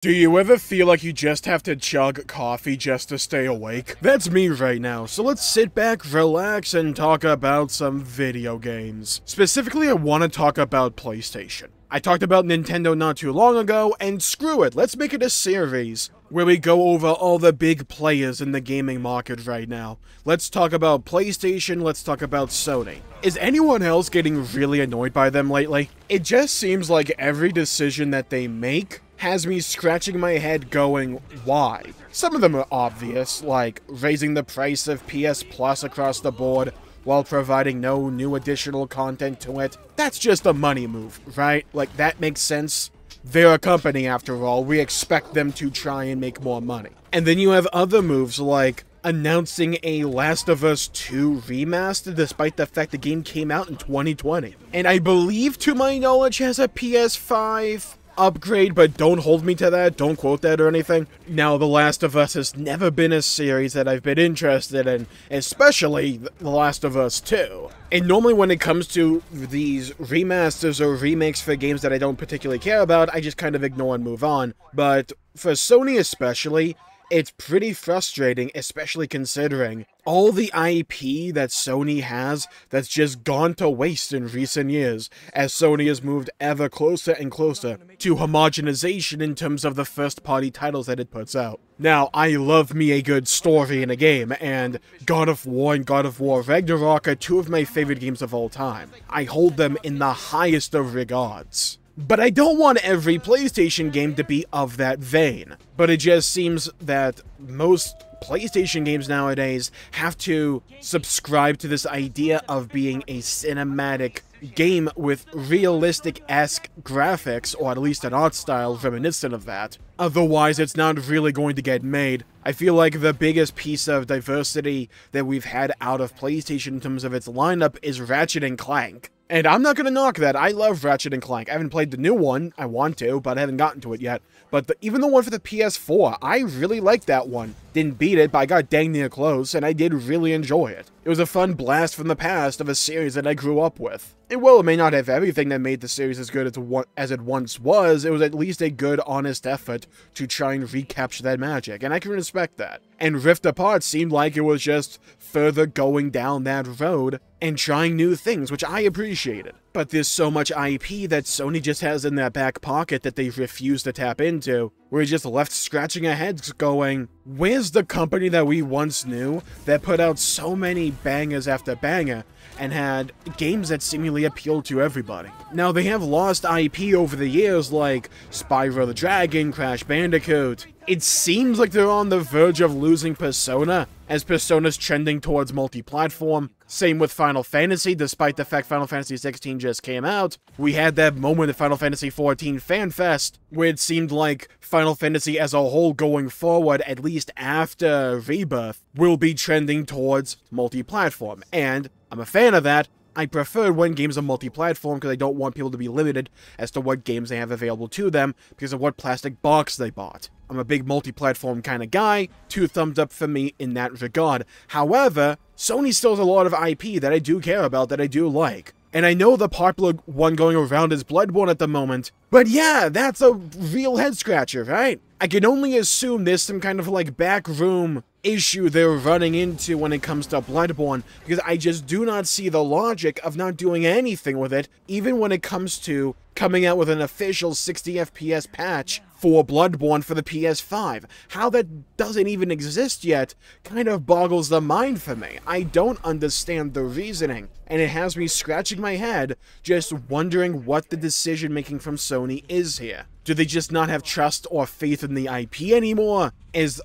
Do you ever feel like you just have to chug coffee just to stay awake? That's me right now, so let's sit back, relax, and talk about some video games. Specifically, I want to talk about PlayStation. I talked about Nintendo not too long ago, and screw it, let's make it a series where we go over all the big players in the gaming market right now. Let's talk about PlayStation, let's talk about Sony. Is anyone else getting really annoyed by them lately? It just seems like every decision that they make has me scratching my head going, why? Some of them are obvious, like raising the price of PS Plus across the board while providing no new additional content to it. That's just a money move, right? Like, that makes sense. They're a company after all, we expect them to try and make more money. And then you have other moves like announcing a Last of Us 2 remaster despite the fact the game came out in 2020. And I believe, to my knowledge, has a PS5 upgrade, but don't hold me to that, don't quote that or anything. Now, The Last of Us has never been a series that I've been interested in, especially The Last of Us 2. And normally when it comes to these remasters or remakes for games that I don't particularly care about, I just kind of ignore and move on. But for Sony especially, it's pretty frustrating, especially considering all the IP that Sony has that's just gone to waste in recent years, as Sony has moved ever closer and closer to homogenization in terms of the first-party titles that it puts out. Now, I love me a good story in a game, and God of War and God of War Ragnarok are two of my favorite games of all time. I hold them in the highest of regards. But I don't want every PlayStation game to be of that vein. But it just seems that most PlayStation games nowadays have to subscribe to this idea of being a cinematic game with realistic-esque graphics, or at least an art style reminiscent of that. Otherwise, it's not really going to get made. I feel like the biggest piece of diversity that we've had out of PlayStation in terms of its lineup is Ratchet & Clank. And I'm not gonna knock that, I love Ratchet & Clank. I haven't played the new one, I want to, but I haven't gotten to it yet. But even the one for the PS4, I really liked that one. Didn't beat it, but I got dang near close, and I did really enjoy it. It was a fun blast from the past of a series that I grew up with. And while it may not have everything that made the series as good as it once was, it was at least a good, honest effort to try and recapture that magic, and I can respect that. And Rift Apart seemed like it was just further going down that road and trying new things, which I appreciated. But there's so much IP that Sony just has in their back pocket that they refuse to tap into. We're just left scratching our heads going, where's the company that we once knew that put out so many bangers after banger and had games that seemingly appealed to everybody? Now, they have lost IP over the years like Spyro the Dragon, Crash Bandicoot. It seems like they're on the verge of losing Persona, as Persona's trending towards multi-platform. Same with Final Fantasy, despite the fact Final Fantasy 16 just came out. We had that moment at Final Fantasy 14 Fan Fest, where it seemed like Final Fantasy as a whole going forward, at least after Rebirth, will be trending towards multi-platform. And I'm a fan of that. I prefer when games are multi-platform because I don't want people to be limited as to what games they have available to them because of what plastic box they bought. I'm a big multi-platform kind of guy, 2 thumbs up for me in that regard. However, Sony still has a lot of IP that I do care about, that I do like. And I know the popular one going around is Bloodborne at the moment, but yeah, that's a real head-scratcher, right? I can only assume there's some kind of like backroom issue they're running into when it comes to Bloodborne, because I just do not see the logic of not doing anything with it, even when it comes to coming out with an official 60 FPS patch for Bloodborne for the PS5. How that doesn't even exist yet kind of boggles the mind for me. I don't understand the reasoning, and it has me scratching my head, just wondering what the decision-making from Sony is here. Do they just not have trust or faith in the IP anymore?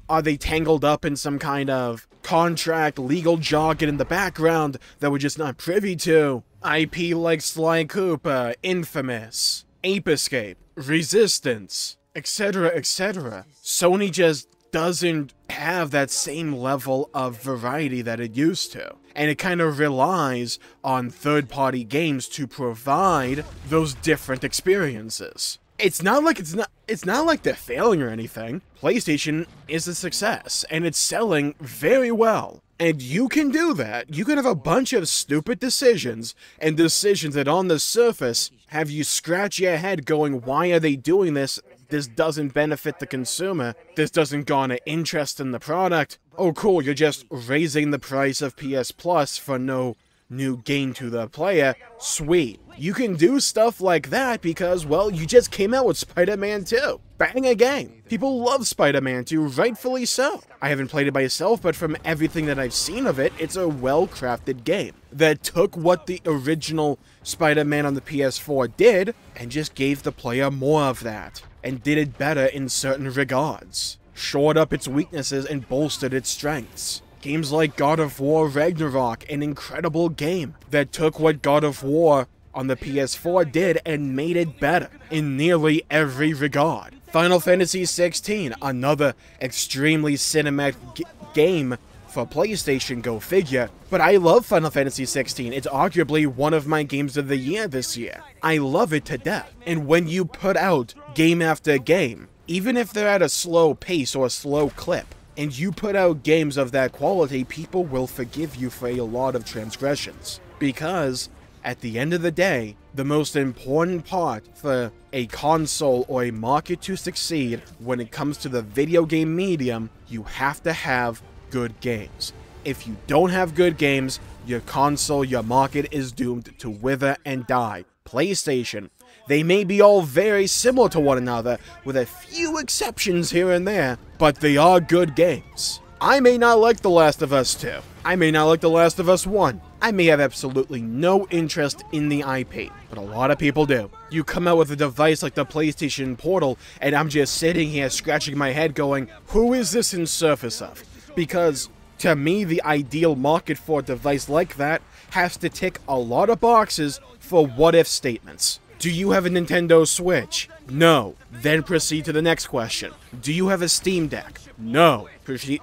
Are they tangled up in some kind of contract, legal jargon in the background that we're just not privy to? IP like Sly Cooper, Infamous, Ape Escape, Resistance, etc., etc. Sony just doesn't have that same level of variety that it used to. And it kind of relies on third-party games to provide those different experiences. It's not like they're failing or anything. PlayStation is a success, and it's selling very well. And you can do that. You can have a bunch of stupid decisions, and decisions that on the surface have you scratch your head going, why are they doing this this doesn't benefit the consumer, this doesn't garner interest in the product, oh cool, you're just raising the price of PS Plus for no new gain to the player, sweet. You can do stuff like that because, well, you just came out with Spider-Man 2. Bang a game. People love Spider-Man 2, rightfully so. I haven't played it myself, but from everything that I've seen of it, it's a well-crafted game that took what the original Spider-Man on the PS4 did and just gave the player more of that, and did it better in certain regards. Shored up its weaknesses and bolstered its strengths. Games like God of War Ragnarok, an incredible game that took what God of War on the PS4 did and made it better in nearly every regard. Final Fantasy XVI, another extremely cinematic game for PlayStation, go figure, but I love Final Fantasy XVI. It's arguably one of my games of the year this year. I love it to death. And when you put out game after game, even if they're at a slow pace or a slow clip, and you put out games of that quality, people will forgive you for a lot of transgressions. Because, at the end of the day, the most important part for a console or a market to succeed when it comes to the video game medium, you have to have good games. If you don't have good games, your console, your market is doomed to wither and die. PlayStation, they may be all very similar to one another, with a few exceptions here and there, but they are good games. I may not like The Last of Us 2. I may not like The Last of Us 1. I may have absolutely no interest in the IP, but a lot of people do. You come out with a device like the PlayStation Portal, and I'm just sitting here scratching my head going, who is this in service of? Because, to me, the ideal market for a device like that has to tick a lot of boxes for what-if statements. Do you have a Nintendo Switch? No. Then proceed to the next question. Do you have a Steam Deck? No. Proceed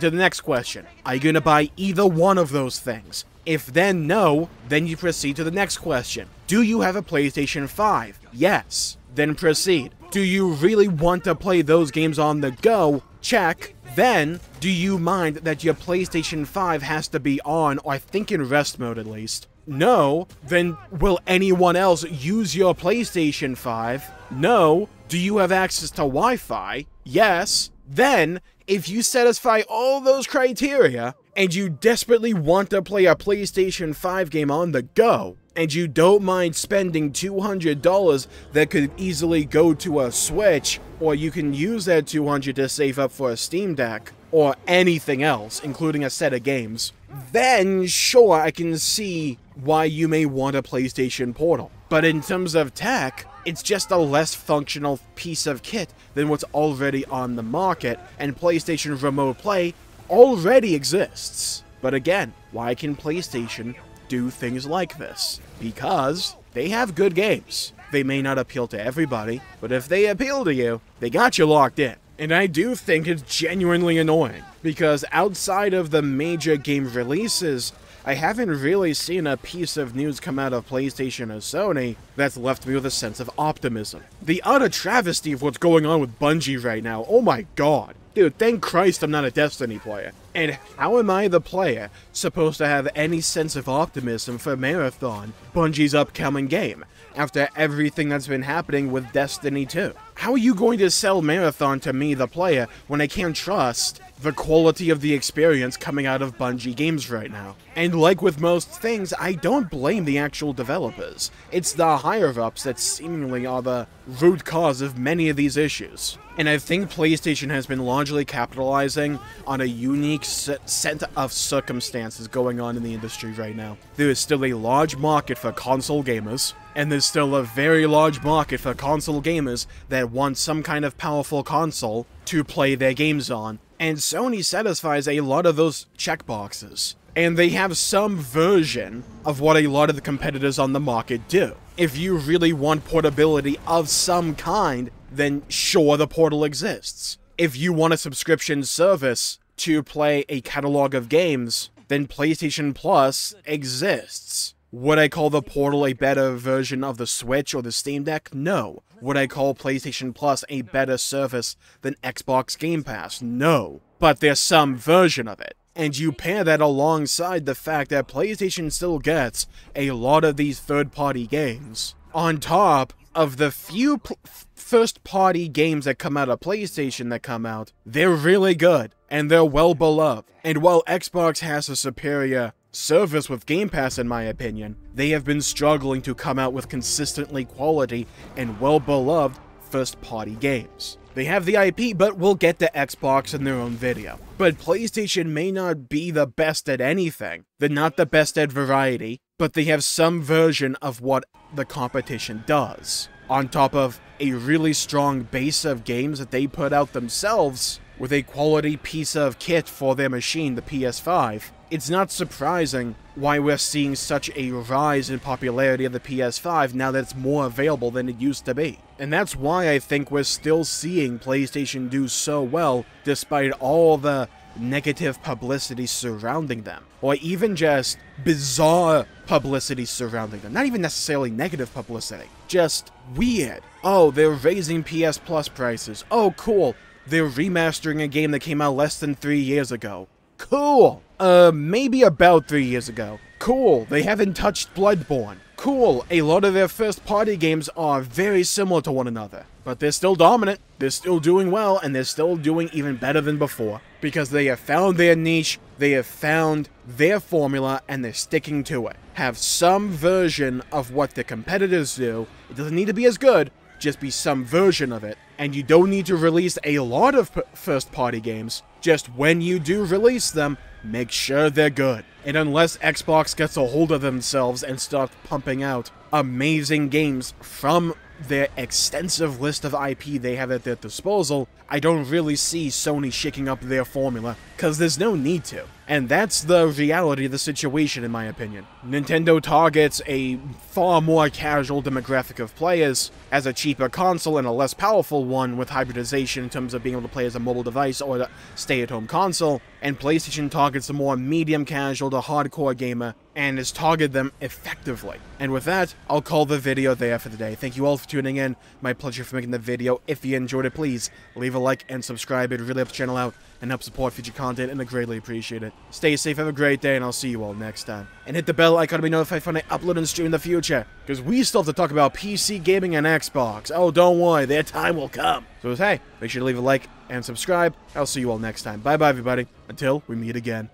to the next question. Are you gonna buy either one of those things? If then no, then you proceed to the next question. Do you have a PlayStation 5? Yes. Then proceed. Do you really want to play those games on the go? Check. Then, do you mind that your PlayStation 5 has to be on, or I think in rest mode at least? No. Then, will anyone else use your PlayStation 5? No. Do you have access to Wi-Fi? Yes. Then, if you satisfy all those criteria, and you desperately want to play a PlayStation 5 game on the go, and you don't mind spending $200 that could easily go to a Switch, or you can use that $200 to save up for a Steam Deck, or anything else, including a set of games, then sure, I can see why you may want a PlayStation Portal. But in terms of tech, it's just a less functional piece of kit than what's already on the market, and PlayStation Remote Play already exists. But again, why can PlayStation do things like this? Because they have good games. They may not appeal to everybody, but if they appeal to you, they got you locked in. And I do think it's genuinely annoying, because outside of the major game releases, I haven't really seen a piece of news come out of PlayStation or Sony that's left me with a sense of optimism. The utter travesty of what's going on with Bungie right now, oh my god. Dude, thank Christ I'm not a Destiny player. And how am I, the player, supposed to have any sense of optimism for Marathon, Bungie's upcoming game, after everything that's been happening with Destiny 2? How are you going to sell Marathon to me, the player, when I can't trust the quality of the experience coming out of Bungie games right now? And like with most things, I don't blame the actual developers. It's the higher-ups that seemingly are the root cause of many of these issues. And I think PlayStation has been largely capitalizing on a unique set of circumstances going on in the industry right now. There is still a large market for console gamers, and there's still a very large market for console gamers that want some kind of powerful console to play their games on. And Sony satisfies a lot of those checkboxes. And they have some version of what a lot of the competitors on the market do. If you really want portability of some kind, then sure, the Portal exists. If you want a subscription service to play a catalog of games, then PlayStation Plus exists. Would I call the Portal a better version of the Switch or the Steam Deck? No. Would I call PlayStation Plus a better service than Xbox Game Pass? No. But there's some version of it. And you pair that alongside the fact that PlayStation still gets a lot of these third-party games. On top of the few first-party games that come out of PlayStation that come out, they're really good, and they're well-beloved. And while Xbox has a superior service with Game Pass in my opinion, they have been struggling to come out with consistently quality and well-beloved first-party games. They have the IP, but we'll get to Xbox in their own video. But PlayStation may not be the best at anything. They're not the best at variety, but they have some version of what the competition does, on top of a really strong base of games that they put out themselves with a quality piece of kit for their machine, the PS5. It's not surprising why we're seeing such a rise in popularity of the PS5 now that it's more available than it used to be. And that's why I think we're still seeing PlayStation do so well despite all the negative publicity surrounding them, or even just bizarre publicity surrounding them. Not even necessarily negative publicity, just weird. Oh, they're raising PS Plus prices. Oh, cool. They're remastering a game that came out less than 3 years ago. Cool. Maybe about 3 years ago. Cool. They haven't touched Bloodborne. Cool. A lot of their first-party games are very similar to one another, but they're still dominant, they're still doing well, and they're still doing even better than before, because they have found their niche, they have found their formula, and they're sticking to it. Have some version of what the competitors do. It doesn't need to be as good, just be some version of it. And you don't need to release a lot of first-party games, just when you do release them, make sure they're good. And unless Xbox gets a hold of themselves and starts pumping out amazing games from their extensive list of IP they have at their disposal, I don't really see Sony shaking up their formula, because there's no need to. And that's the reality of the situation, in my opinion. Nintendo targets a far more casual demographic of players as a cheaper console and a less powerful one with hybridization in terms of being able to play as a mobile device or a stay-at-home console, and PlayStation targets a more medium casual to hardcore gamer and has targeted them effectively. And with that, I'll call the video there for today. Thank you all for tuning in. My pleasure for making the video. If you enjoyed it, please leave a like and subscribe. It really helps the channel out and help support future content, and I greatly appreciate it. Stay safe, have a great day, and I'll see you all next time. And hit the bell icon to be notified when I upload and stream in the future, because we still have to talk about PC gaming and Xbox. Oh, don't worry, their time will come. So hey, make sure to leave a like and subscribe. I'll see you all next time. Bye-bye, everybody. Until we meet again.